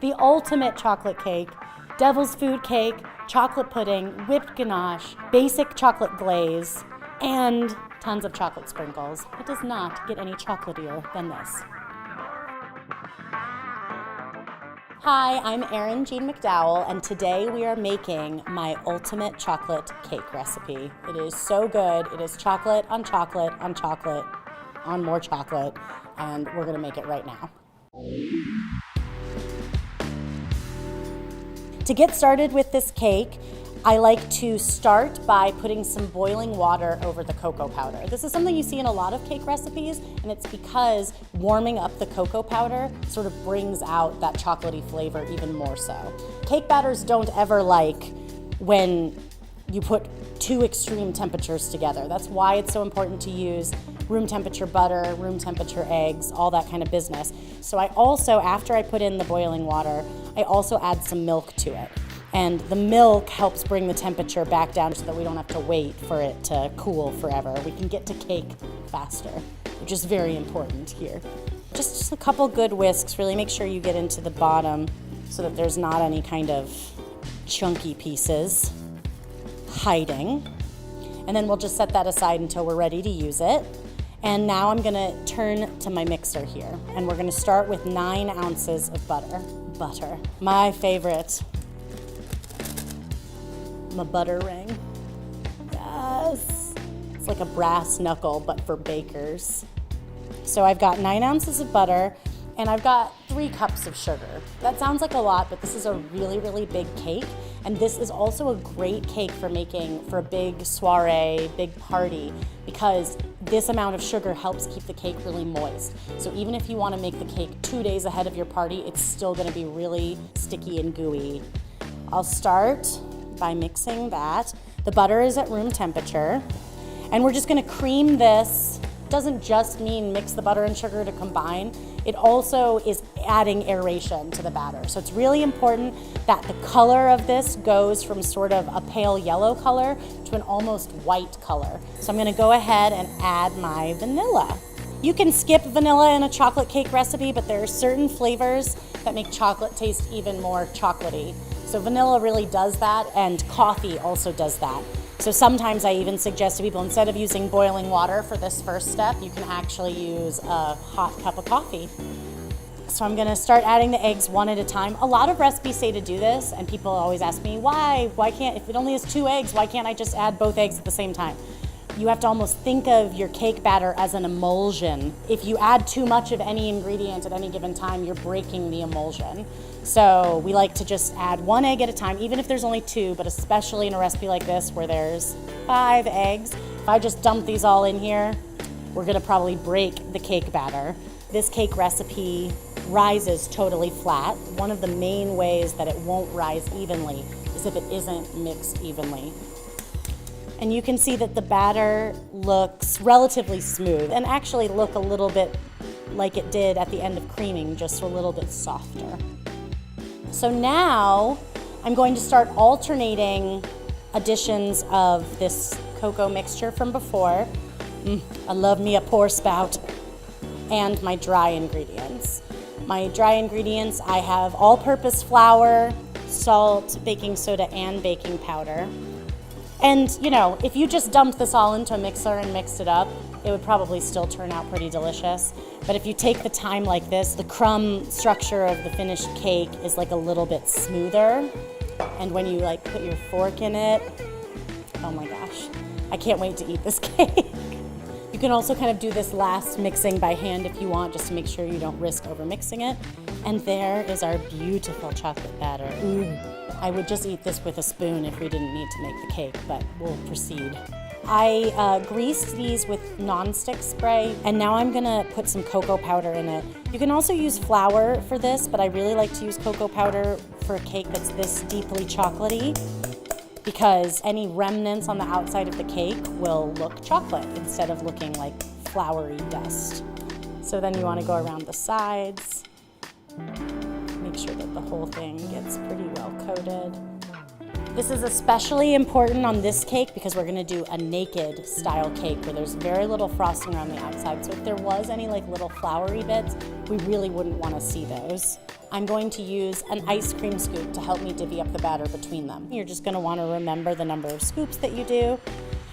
the ultimate chocolate cake, devil's food cake, chocolate pudding, whipped ganache, basic chocolate glaze, and tons of chocolate sprinkles. It does not get any chocolatier than this. Hi, I'm Erin McDowell, and today we are making my ultimate chocolate cake recipe. It is so good. It is chocolate on chocolate on chocolate on more chocolate, and we're gonna make it right now. To get started with this cake, I like to start by putting some boiling water over the cocoa powder. This is something you see in a lot of cake recipes, and it's because warming up the cocoa powder sort of brings out that chocolatey flavor even more so. Cake batters don't ever like when you put two extreme temperatures together. That's why it's so important to use room temperature butter, room temperature eggs, all that kind of business. So I also, after I put in the boiling water, I also add some milk to it. And the milk helps bring the temperature back down so that we don't have to wait for it to cool forever. We can get to cake faster, which is very important here. Just a couple good whisks, really make sure you get into the bottom so that there's not any kind of chunky pieces hiding. And then we'll just set that aside until we're ready to use it. And now I'm gonna turn to my mixer here, and we're gonna start with 9 ounces of butter. Butter, my favorite. My butter ring. Yes. It's like a brass knuckle, but for bakers. So I've got 9 ounces of butter, and I've got 3 cups of sugar. That sounds like a lot, but this is a really, really big cake. And this is also a great cake for making for a big soiree, big party, because this amount of sugar helps keep the cake really moist. So even if you want to make the cake 2 days ahead of your party, it's still going to be really sticky and gooey. I'll start by mixing that. The butter is at room temperature, and we're just going to cream this. Doesn't just mean mix the butter and sugar to combine. It also is adding aeration to the batter. So it's really important that the color of this goes from sort of a pale yellow color to an almost white color. So I'm gonna go ahead and add my vanilla. You can skip vanilla in a chocolate cake recipe, but there are certain flavors that make chocolate taste even more chocolatey. So vanilla really does that, and coffee also does that. So sometimes I even suggest to people, instead of using boiling water for this first step, you can actually use a hot cup of coffee. So I'm gonna start adding the eggs one at a time. A lot of recipes say to do this, and people always ask me, why can't, if it only has 2 eggs, why can't I just add both eggs at the same time? You have to almost think of your cake batter as an emulsion. If you add too much of any ingredient at any given time, you're breaking the emulsion. So we like to just add 1 egg at a time, even if there's only 2, but especially in a recipe like this where there's 5 eggs. If I just dump these all in here, we're gonna probably break the cake batter. This cake recipe rises totally flat. One of the main ways that it won't rise evenly is if it isn't mixed evenly. And you can see that the batter looks relatively smooth and actually look a little bit like it did at the end of creaming, just a little bit softer. So now I'm going to start alternating additions of this cocoa mixture from before. I love me a pour spout. And my dry ingredients. My dry ingredients, I have all-purpose flour, salt, baking soda, and baking powder. And you know, if you just dumped this all into a mixer and mixed it up, it would probably still turn out pretty delicious. But if you take the time like this, the crumb structure of the finished cake is like a little bit smoother. And when you like put your fork in it, oh my gosh, I can't wait to eat this cake. You can also kind of do this last mixing by hand if you want, just to make sure you don't risk over mixing it. And there is our beautiful chocolate batter. Ooh. I would just eat this with a spoon if we didn't need to make the cake, but we'll proceed. I greased these with nonstick spray, and now I'm gonna put some cocoa powder in it. You can also use flour for this, but I really like to use cocoa powder for a cake that's this deeply chocolatey, because any remnants on the outside of the cake will look chocolate instead of looking like floury dust. So then you want to go around the sides, make sure that the whole thing gets pretty well coated. This is especially important on this cake because we're gonna do a naked style cake where there's very little frosting around the outside. So if there was any like little floury bits, we really wouldn't wanna see those. I'm going to use an ice cream scoop to help me divvy up the batter between them. You're just going to want to remember the number of scoops that you do.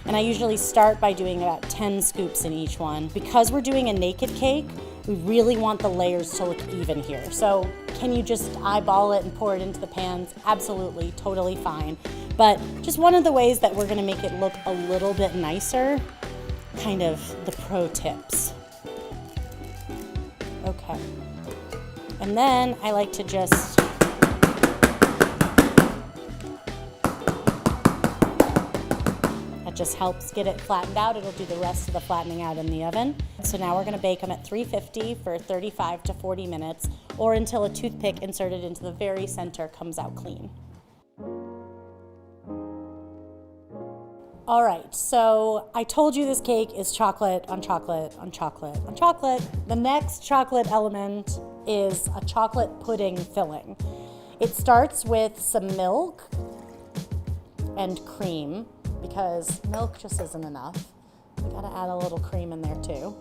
And I usually start by doing about 10 scoops in each one. Because we're doing a naked cake, we really want the layers to look even here. So can you just eyeball it and pour it into the pans? Absolutely, totally fine. But just one of the ways that we're gonna make it look a little bit nicer, kind of the pro tips. Okay. And then I like to just just helps get it flattened out. It'll do the rest of the flattening out in the oven. So now we're gonna bake them at 350 for 35 to 40 minutes or until a toothpick inserted into the very center comes out clean. All right, so I told you this cake is chocolate on chocolate on chocolate on chocolate. The next chocolate element is a chocolate pudding filling. It starts with some milk and cream, because milk just isn't enough. We gotta add a little cream in there too.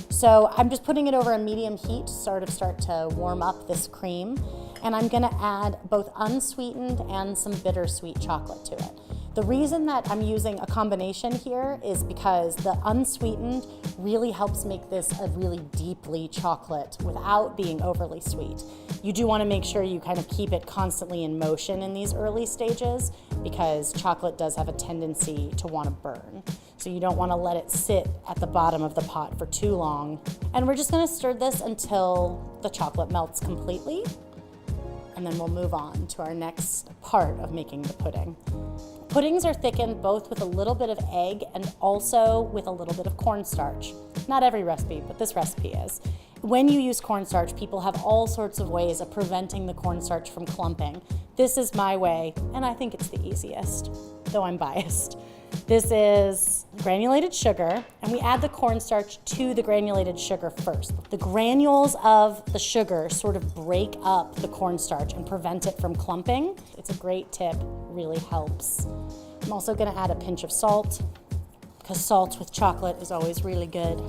So I'm just putting it over a medium heat to sort to warm up this cream. And I'm gonna add both unsweetened and some bittersweet chocolate to it. The reason that I'm using a combination here is because the unsweetened really helps make this a really deeply chocolate without being overly sweet. You do want to make sure you kind of keep it constantly in motion in these early stages because chocolate does have a tendency to want to burn. So you don't want to let it sit at the bottom of the pot for too long. And we're just going to stir this until the chocolate melts completely. And then we'll move on to our next part of making the pudding. Puddings are thickened both with a little bit of egg and also with a little bit of cornstarch. Not every recipe, but this recipe is. When you use cornstarch, people have all sorts of ways of preventing the cornstarch from clumping. This is my way, and I think it's the easiest, though I'm biased. This is granulated sugar, and we add the cornstarch to the granulated sugar first. The granules of the sugar sort of break up the cornstarch and prevent it from clumping. It's a great tip, really helps. I'm also gonna add a pinch of salt, because salt with chocolate is always really good.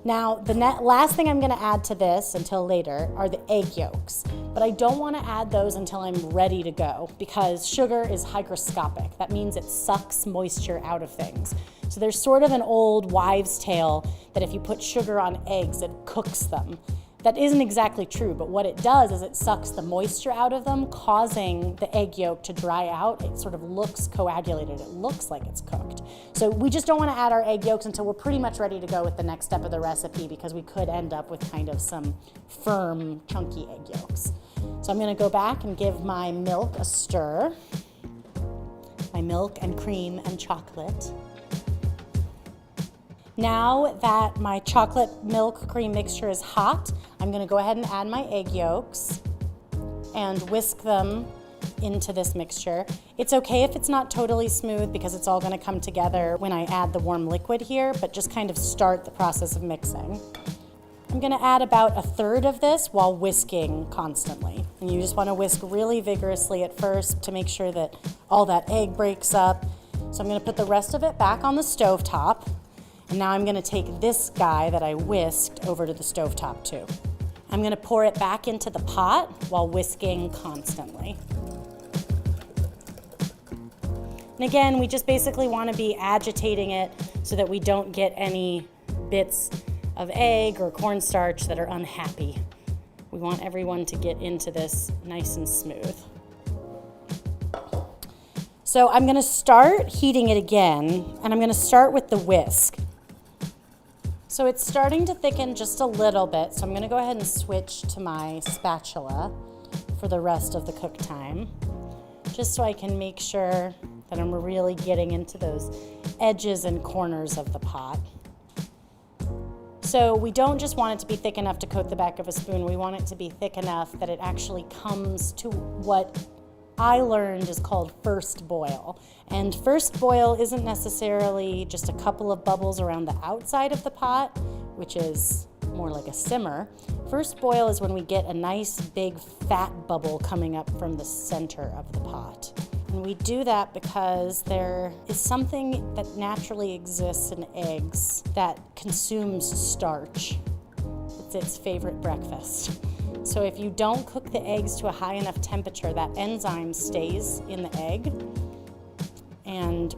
Now, the last thing I'm gonna add to this until later are the egg yolks, but I don't wanna add those until I'm ready to go because sugar is hygroscopic. That means it sucks moisture out of things. So there's sort of an old wives' tale that if you put sugar on eggs, it cooks them. That isn't exactly true, but what it does is it sucks the moisture out of them, causing the egg yolk to dry out. It sort of looks coagulated. It looks like it's cooked. So we just don't want to add our egg yolks until we're pretty much ready to go with the next step of the recipe because we could end up with kind of some firm, chunky egg yolks. So I'm going to go back and give my milk a stir. My milk and cream and chocolate. Now that my chocolate milk cream mixture is hot, I'm gonna go ahead and add my egg yolks and whisk them into this mixture. It's okay if it's not totally smooth because it's all gonna come together when I add the warm liquid here, but just kind of start the process of mixing. I'm gonna add about a third of this while whisking constantly. And you just wanna whisk really vigorously at first to make sure that all that egg breaks up. So I'm gonna put the rest of it back on the stovetop. And now I'm gonna take this guy that I whisked over to the stovetop too. I'm gonna pour it back into the pot while whisking constantly. And again, we just basically wanna be agitating it so that we don't get any bits of egg or cornstarch that are unhappy. We want everyone to get into this nice and smooth. So I'm gonna start heating it again, and I'm gonna start with the whisk. So it's starting to thicken just a little bit, so I'm gonna go ahead and switch to my spatula for the rest of the cook time, just so I can make sure that I'm really getting into those edges and corners of the pot. So we don't just want it to be thick enough to coat the back of a spoon, we want it to be thick enough that it actually comes to what I learned is called first boil. And first boil isn't necessarily just a couple of bubbles around the outside of the pot, which is more like a simmer. First boil is when we get a nice big fat bubble coming up from the center of the pot. And we do that because there is something that naturally exists in eggs that consumes starch. It's its favorite breakfast. So if you don't cook the eggs to a high enough temperature, that enzyme stays in the egg and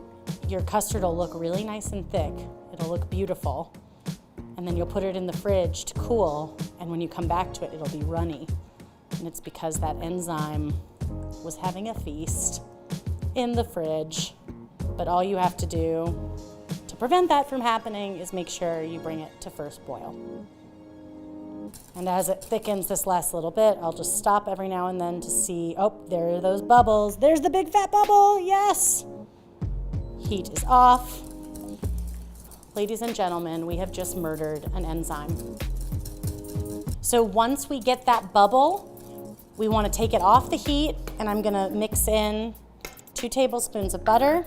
your custard will look really nice and thick. It'll look beautiful. And then you'll put it in the fridge to cool, and when you come back to it, it'll be runny. And it's because that enzyme was having a feast in the fridge. But all you have to do to prevent that from happening is make sure you bring it to first boil. And as it thickens this last little bit, I'll just stop every now and then to see, oh, there are those bubbles. There's the big fat bubble, yes! Heat is off. Ladies and gentlemen, we have just murdered an enzyme. So once we get that bubble, we want to take it off the heat, and I'm gonna mix in 2 tablespoons of butter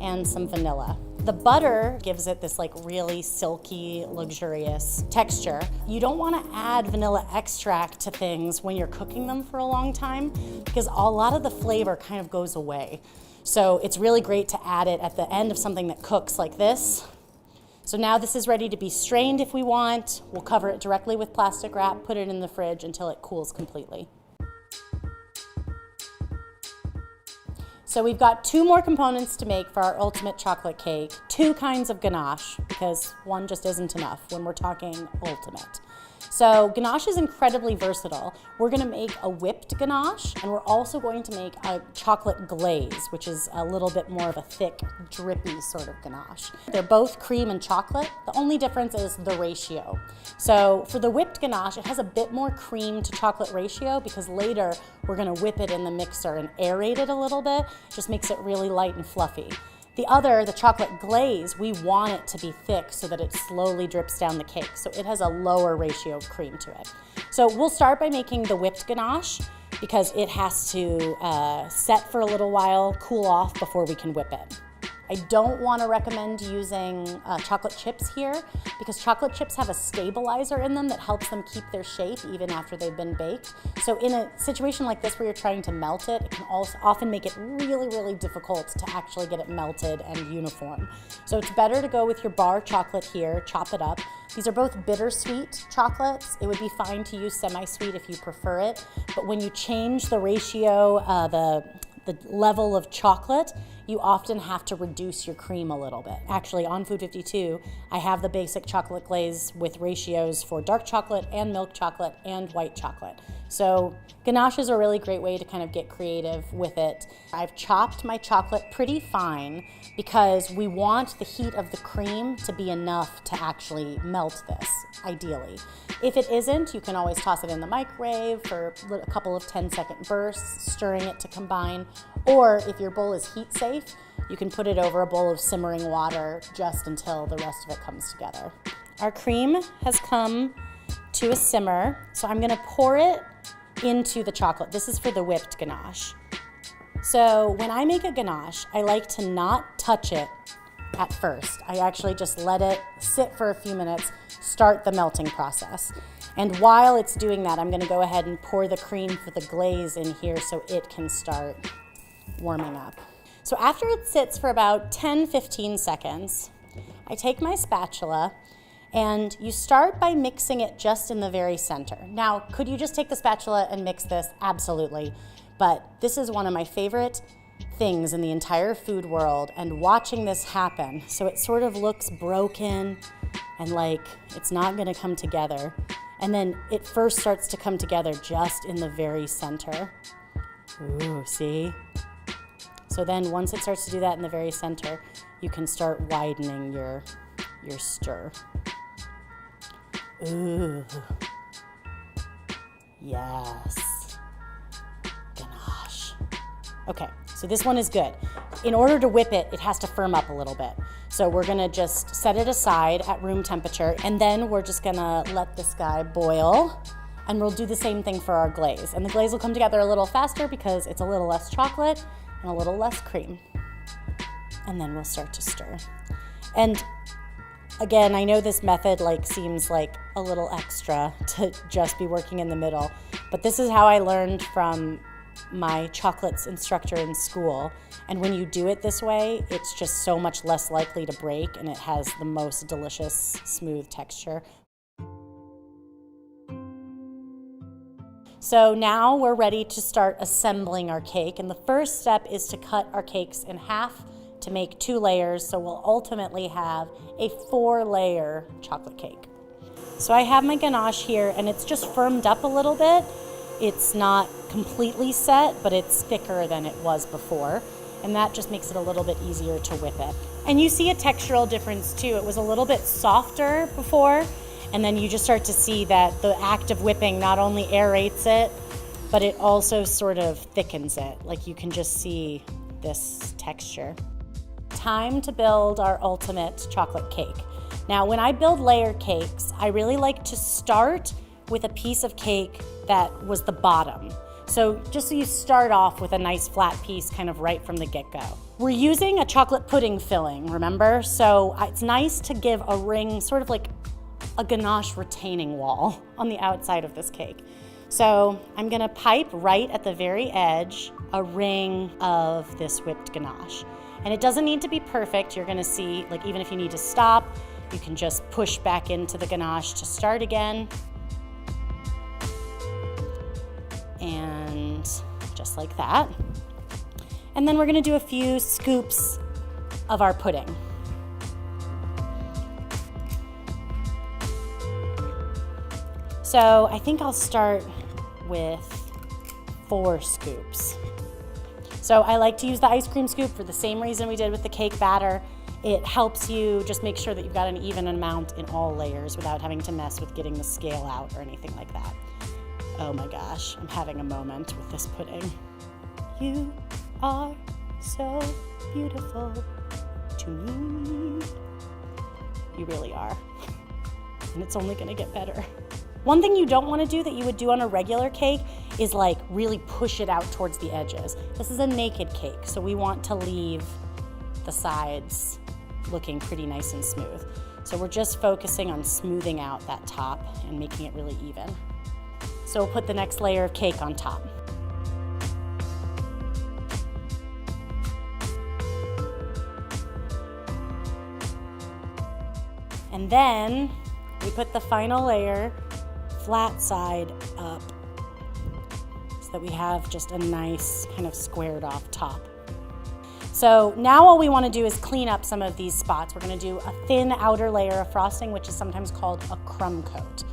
and some vanilla. The butter gives it this like really silky, luxurious texture. You don't want to add vanilla extract to things when you're cooking them for a long time because a lot of the flavor kind of goes away. So it's really great to add it at the end of something that cooks like this. So now this is ready to be strained if we want. We'll cover it directly with plastic wrap, put it in the fridge until it cools completely. So we've got 2 more components to make for our ultimate chocolate cake. 2 kinds of ganache, because one just isn't enough when we're talking ultimate. So ganache is incredibly versatile. We're gonna make a whipped ganache, and we're also going to make a chocolate glaze, which is a little bit more of a thick, drippy sort of ganache. They're both cream and chocolate. The only difference is the ratio. So for the whipped ganache, it has a bit more cream to chocolate ratio because later we're gonna whip it in the mixer and aerate it a little bit. Just makes it really light and fluffy. The chocolate glaze, we want it to be thick so that it slowly drips down the cake. So it has a lower ratio of cream to it. So we'll start by making the whipped ganache because it has to set for a little while, cool off before we can whip it. I don't want to recommend using chocolate chips here because chocolate chips have a stabilizer in them that helps them keep their shape even after they've been baked. So in a situation like this where you're trying to melt it, it can also often make it really, really difficult to actually get it melted and uniform. So it's better to go with your bar chocolate here, chop it up. These are both bittersweet chocolates. It would be fine to use semi-sweet if you prefer it, but when you change the ratio, the level of chocolate, you often have to reduce your cream a little bit. Actually, on Food 52, I have the basic chocolate glaze with ratios for dark chocolate and milk chocolate and white chocolate. So ganache is a really great way to kind of get creative with it. I've chopped my chocolate pretty fine because we want the heat of the cream to be enough to actually melt this, ideally. If it isn't, you can always toss it in the microwave for a couple of 10-second bursts, stirring it to combine. Or if your bowl is heat safe, you can put it over a bowl of simmering water just until the rest of it comes together. Our cream has come to a simmer, so I'm gonna pour it into the chocolate. This is for the whipped ganache. So when I make a ganache, I like to not touch it at first. I actually just let it sit for a few minutes, start the melting process. And while it's doing that, I'm gonna go ahead and pour the cream for the glaze in here so it can start warming up. So after it sits for about 10-15 seconds, I take my spatula and you start by mixing it just in the very center. Now, could you just take the spatula and mix this? Absolutely. But this is one of my favorite things in the entire food world, and watching this happen, so it sort of looks broken and like it's not gonna come together. And then it first starts to come together just in the very center. Ooh, see? So then once it starts to do that in the very center, you can start widening your stir. Ooh. Yes. Ganache. Okay, so this one is good. In order to whip it, it has to firm up a little bit. So we're gonna just set it aside at room temperature, and then we're just gonna let this guy boil, and we'll do the same thing for our glaze. And the glaze will come together a little faster because it's a little less chocolate and a little less cream. And then we'll start to stir. And again, I know this method seems like a little extra to just be working in the middle, but this is how I learned from my chocolates instructor in school. And when you do it this way, it's just so much less likely to break, and it has the most delicious, smooth texture. So now we're ready to start assembling our cake. And the first step is to cut our cakes in half to make 2 layers. So we'll ultimately have a 4-layer chocolate cake. So I have my ganache here and it's just firmed up a little bit. It's not completely set, but it's thicker than it was before. And that just makes it a little bit easier to whip it. And you see a textural difference too. It was a little bit softer before, and then you just start to see that the act of whipping not only aerates it, but it also sort of thickens it. Like you can just see this texture. Time to build our ultimate chocolate cake. Now, when I build layer cakes, I really like to start with a piece of cake that was the bottom. So just so you start off with a nice flat piece kind of right from the get-go. We're using a chocolate pudding filling, remember? So it's nice to give a ring, sort of like a ganache retaining wall on the outside of this cake. So I'm gonna pipe right at the very edge a ring of this whipped ganache. And it doesn't need to be perfect. You're gonna see, like even if you need to stop, you can just push back into the ganache to start again. And just like that. And then we're gonna do a few scoops of our pudding. So I think I'll start with 4 scoops. So I like to use the ice cream scoop for the same reason we did with the cake batter. It helps you just make sure that you've got an even amount in all layers without having to mess with getting the scale out or anything like that. Oh my gosh, I'm having a moment with this pudding. You are so beautiful to me. You really are. And it's only gonna get better. One thing you don't wanna do that you would do on a regular cake is like really push it out towards the edges. This is a naked cake, so we want to leave the sides looking pretty nice and smooth. So we're just focusing on smoothing out that top and making it really even. So we'll put the next layer of cake on top. And then we put the final layer flat side up so that we have just a nice kind of squared off top. So now all we want to do is clean up some of these spots. We're going to do a thin outer layer of frosting, which is sometimes called a crumb coat.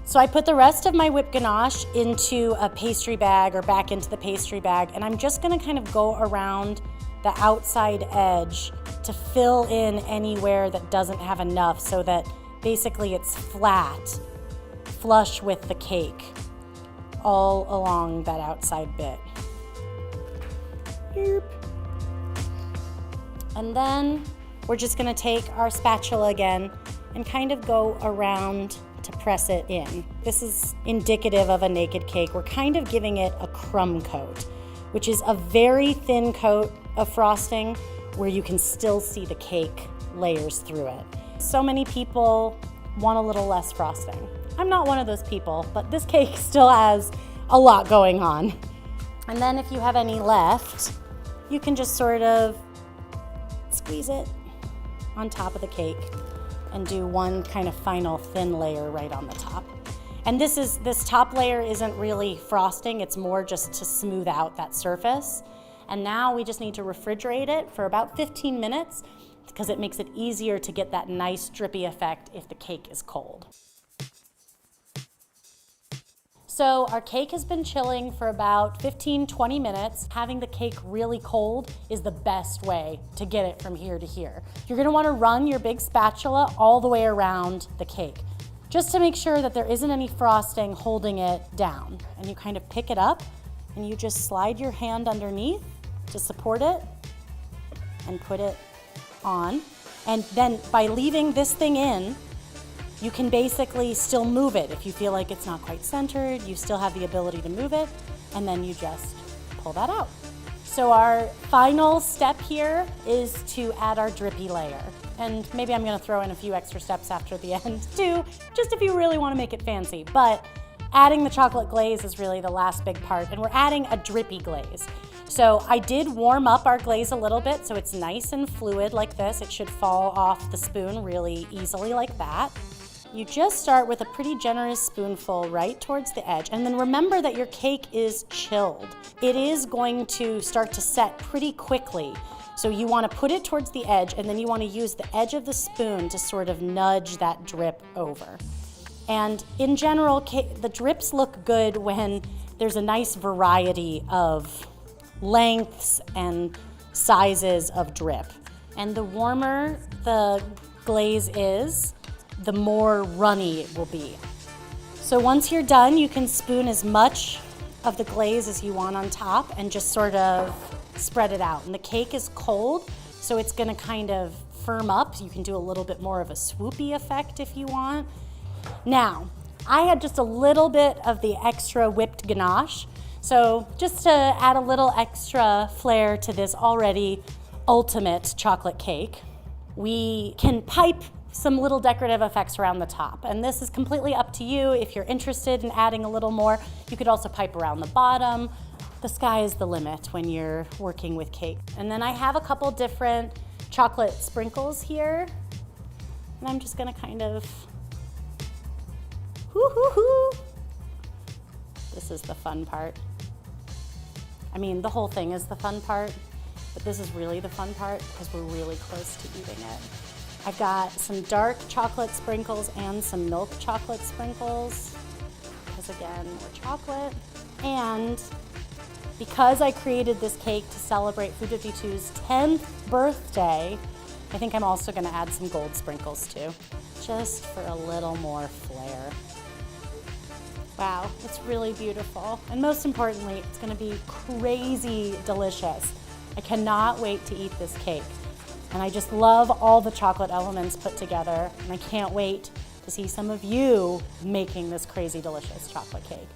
So I put the rest of my whipped ganache into a pastry bag or back into the pastry bag, and I'm just going to kind of go around the outside edge to fill in anywhere that doesn't have enough so that basically it's flat, flush with the cake all along that outside bit. And then we're just gonna take our spatula again and kind of go around to press it in. This is indicative of a naked cake. We're kind of giving it a crumb coat, which is a very thin coat of frosting where you can still see the cake layers through it. So many people want a little less frosting. I'm not one of those people, but this cake still has a lot going on. And then if you have any left, you can just sort of squeeze it on top of the cake and do one kind of final thin layer right on the top. And this top layer isn't really frosting, it's more just to smooth out that surface. And now we just need to refrigerate it for about 15 minutes because it makes it easier to get that nice drippy effect if the cake is cold. So our cake has been chilling for about 15-20 minutes. Having the cake really cold is the best way to get it from here to here. You're gonna wanna run your big spatula all the way around the cake, just to make sure that there isn't any frosting holding it down. And you kind of pick it up and you just slide your hand underneath to support it and put it on. And then by leaving this thing in, you can basically still move it. If you feel like it's not quite centered, you still have the ability to move it, and then you just pull that out. So our final step here is to add our drippy layer. And maybe I'm gonna throw in a few extra steps after the end too, just if you really wanna make it fancy. But adding the chocolate glaze is really the last big part, and we're adding a drippy glaze. So I did warm up our glaze a little bit so it's nice and fluid like this. It should fall off the spoon really easily like that. You just start with a pretty generous spoonful right towards the edge, and then remember that your cake is chilled. It is going to start to set pretty quickly. So you want to put it towards the edge, and then you want to use the edge of the spoon to sort of nudge that drip over. And in general, the drips look good when there's a nice variety of lengths and sizes of drip. And the warmer the glaze is, the more runny it will be. So once you're done, you can spoon as much of the glaze as you want on top and just sort of spread it out. And the cake is cold, so it's gonna kind of firm up. You can do a little bit more of a swoopy effect if you want. Now, I had just a little bit of the extra whipped ganache. So just to add a little extra flair to this already ultimate chocolate cake, we can pipe some little decorative effects around the top. And this is completely up to you. If you're interested in adding a little more, you could also pipe around the bottom. The sky is the limit when you're working with cake. And then I have a couple different chocolate sprinkles here. And I'm just gonna kind of, hoo. This is the fun part. I mean, the whole thing is the fun part, but this is really the fun part because we're really close to eating it. I've got some dark chocolate sprinkles and some milk chocolate sprinkles, because again, we're chocolate. And because I created this cake to celebrate Food 52's 10th birthday, I think I'm also gonna add some gold sprinkles too, just for a little more flair. Wow, it's really beautiful. And most importantly, it's gonna be crazy delicious. I cannot wait to eat this cake. And I just love all the chocolate elements put together, and I can't wait to see some of you making this crazy delicious chocolate cake.